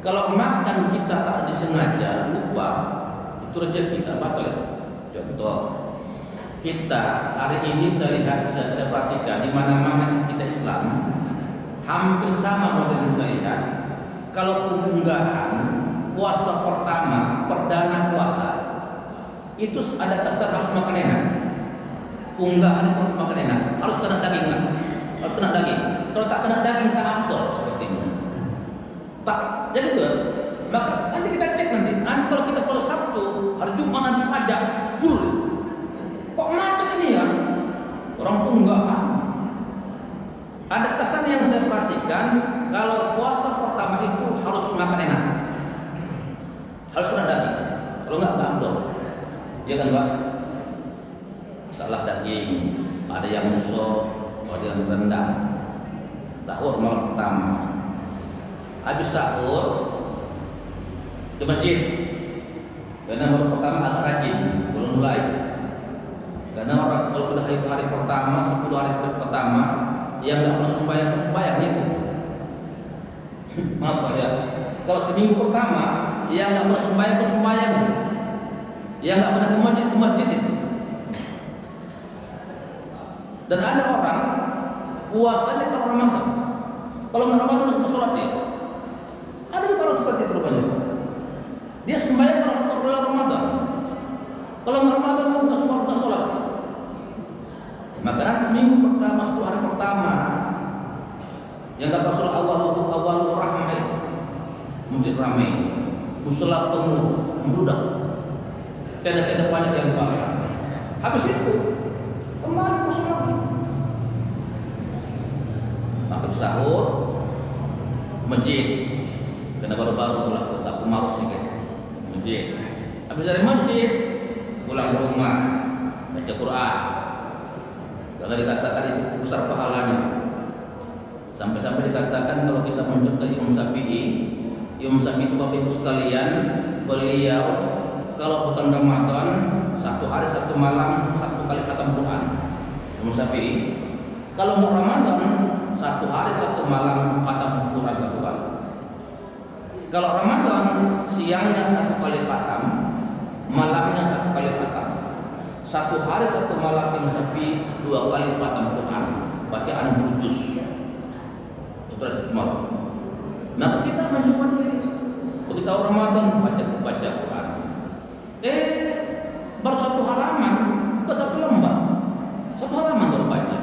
Kalau makan kita tak disengaja, lupa, itu rezeki kita batal ya. Contoh, kita hari ini saya lihat, saya perhatikan di mana-mana kita Islam, hampir sama model yang saya lihat. Kalau unggahan puasa pertama, perdana puasa, itu ada kesan harus makan enak. Unggahan itu harus makan enak, harus kena daging kan? Harus kena daging. Kalau tak kena daging tak afdol seperti ini. Tak, jadi tuh, maka nanti kita cek nanti kalau kita puasa Sabtu, hari Jumat nanti pajak full. Kok macet ini ya? Orang tuh enggak paham. Ada kesan yang saya perhatikan, kalau puasa pertama itu harus makan enak, harus kena daging. Kalau enggak afdol. Ya kan Pak? Salah daging, ada yang musuh, ada yang rendah. Sahur malam pertama, habis sahur ke masjid, karena malam pertama agak rajin, belum mulai. Karena orang kalau sudah itu hari pertama, 10 hari pertama, yang nggak pernah sembahyang itu. Maaf ya, kalau seminggu pertama, yang nggak pernah sembahyang itu, yang nggak pernah ke masjid itu. Dan ada orang puasanya kalau Ramadan, kalau nggak Ramadan nggak sholat dia. Ada orang seperti itu rupanya. Dia sembahyang kalau bulan Ramadan, kalau nggak Ramadan nggak sholat. Maka nanti seminggu pertama, 10 hari pertama, yang kata Rasul awal rahmah itu, masjid ramai, musala penuh, membludak, tenda-tenda banyak yang basah. Habis itu kembali ke sholat. Makan sahur, masjid, karena baru-baru pulang ke Kampung Maruf sedikit, masjid. Habis dari masjid, pulang ke rumah, baca Quran. Kalau dikatakan itu besar pahalanya, sampai-sampai dikatakan kalau kita mencontoh Imam Syafi'i itu Bapak Ibu sekalian, beliau kalau bukan Ramadan 1 hari 1 malam 1 kali khatam Quran. Imam Syafi'i. Kalau nggak Ramadan 1 hari 1 malam khatam Quran 1 kali. Kalau Ramadan siangnya 1 kali khatam, malamnya 1 kali khatam. 1 hari 1 malam Imam Syafi'i 2 kali khatam Quran, bacaan juz. Terus malam. Maka kita mencoba diri. Begitu Ramadan baca Quran. Baru 1 halaman, ke 1 lembar. 1 halaman baru baca.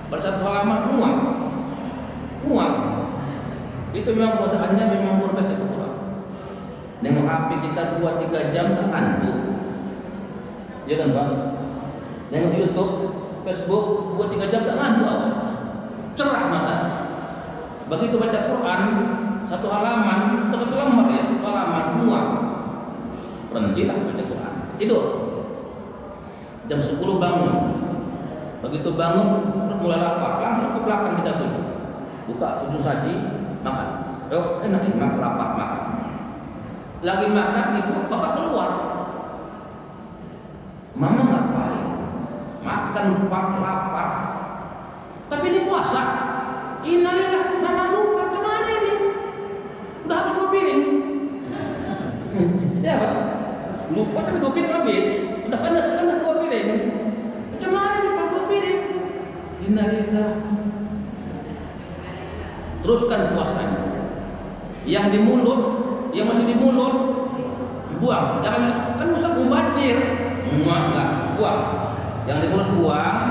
Baru 1 halaman uang. Itu memang bacaannya memang luar biasa Quran. Nengok HP kita 2-3 jam tak ngantuk. Ya kan Pak? Nengok YouTube, Facebook 2-3 jam tak ngantuk. Cerah mata. Begitu baca Quran 1 halaman, ke 1 lembar ya, 1 halaman uang. Berhentilah baca Quran, tidur. Jam 10 bangun. Begitu bangun mulai lapar, langsung ke belakang kita tuju. Buka 7 saji, makan. Enak ini makan, lapar makan. Lagi makan ibu bapak keluar. Mama ngapain? Makan lapar. Tapi ini puasa. Innalillah, mama lupa kemana ini? Udah habis 2 piring. Ya Pak. Lupa tapi 2 piring habis. Udah kandas 2 piring. Macam mana ini Pak 2 piring? Innalillah. Teruskan puasanya. Yang di mulut, yang masih di mulut, buang. Jangan kan usah mubazir. Enggak, buang. Yang di mulut buang,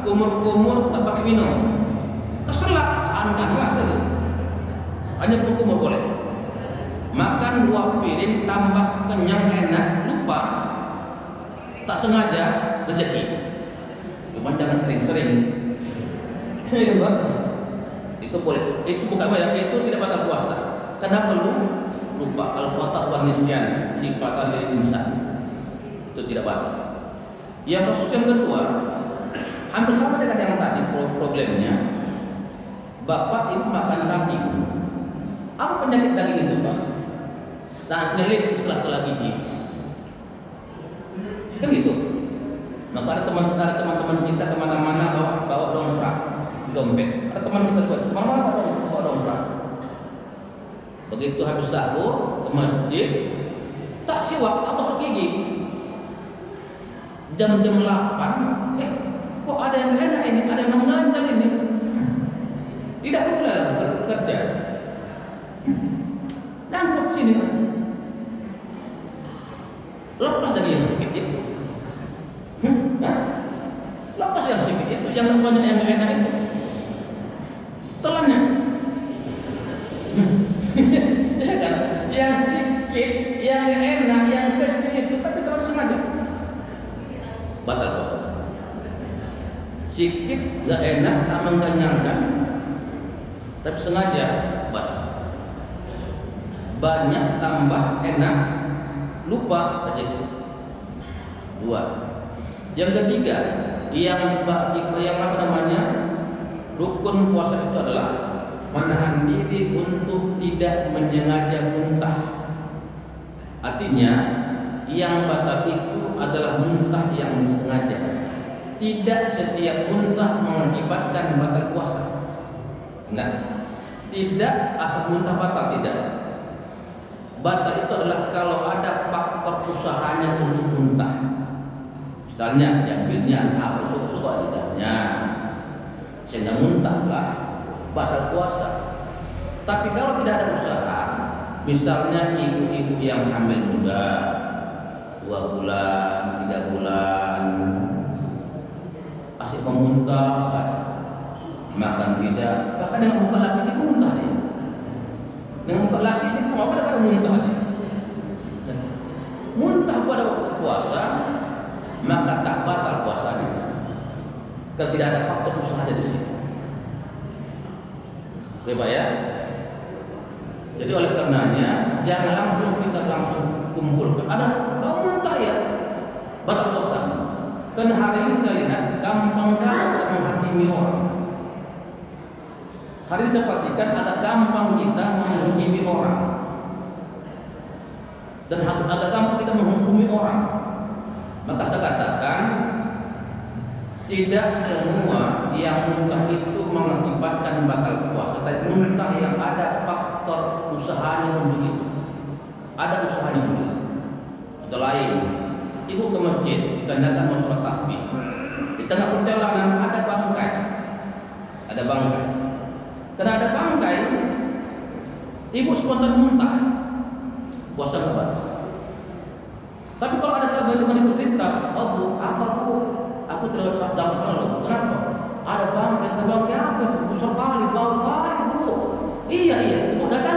kumur-kumur tak pakai minum. Keselak, tahankanlah dulu. Hanya kumur boleh. Makan 2 piring tambah kenyang enak, lupa. Tak sengaja rezeki. Cuma jangan sering-sering. Itu boleh. Itu bukan banyak, itu tidak batal puasa. Karena perlu lupa al-khata' wa nisyan sifatan lil insan. Itu tidak batal. Yang kasus yang kedua, hampir sama dengan yang tadi problemnya. Bapak itu makan daging. Apa penyakit daging itu, Pak? Sangat nyelit di sela-sela gigi. Kan gitu. Maka ada teman-teman kita kemana-mana bawa dompet. Ada teman kita buat mana bawa dompet. Begitu habis sahur ke masjid, tak siwak, tak gosok gigi. Jam-jam 8, kok ada yang enak ini, ada yang mengganjal ini. Tidak boleh bekerja. Nangkep sini. Lepas dari yang sedikit itu. Lepas yang sedikit itu, yang banyak yang enak itu. Telannya. Ya kan? Yang sedikit, yang enak, yang kecil itu, tapi telan sengaja. Batal puasa. Sikit, gak enak, tak mengenyangkan, tapi sengaja batal. Banyak tambah enak, lupa aja. 2. Yang ketiga, yang apa namanya, rukun puasa itu adalah menahan diri untuk tidak menyengaja muntah. Artinya, yang batal itu adalah muntah yang disengaja. Tidak setiap muntah mengakibatkan batal puasa. Nah, tidak asal muntah batal, tidak. Batal itu adalah kalau ada faktor usahanya untuk muntah. Misalnya, jambilnya suka lidahnya, sehingga muntahlah, batal puasa. Tapi kalau tidak ada usaha, misalnya ibu-ibu yang hamil muda, 2 bulan, 3 bulan, asik memuntah, makan tidak, bahkan dengan buka laki dia muntah dia. Dengan buka laki dia mau kadang-kadang muntah dia. Muntah pada waktu puasa, maka tak batal puasanya. Kalau tidak ada faktor usaha di sini. Oke Pak ya. Jadi oleh karenanya jangan langsung kita langsung kumpulkan. Ada kau muntah ya, batal puasa. Karena hari ini saya lihat gampang kali menghakimi orang. Hari ini saya perhatikan agak gampang kita menghakimi orang, dan agak gampang kita menghukumi orang. Maka saya katakan tidak semua yang muntah itu mengakibatkan batal puasa, tapi muntah yang ada faktor usahanya untuk itu. Ada usahanya untuk itu. Contoh lain, ibu ke masjid dikarenakan mau sholat tasbih. Di tengah perjalanan ada bangkai. Ada bangkai. Karena ada bangkai, ibu spontan muntah. Puasa nggak batal. Tapi kalau ada teman-teman ibu cerita, oh bu, apa bu? Aku tidak sadar salah. Kenapa? Ada bangkai apa? Besar kali, bau kali bu. Iya, ibu datang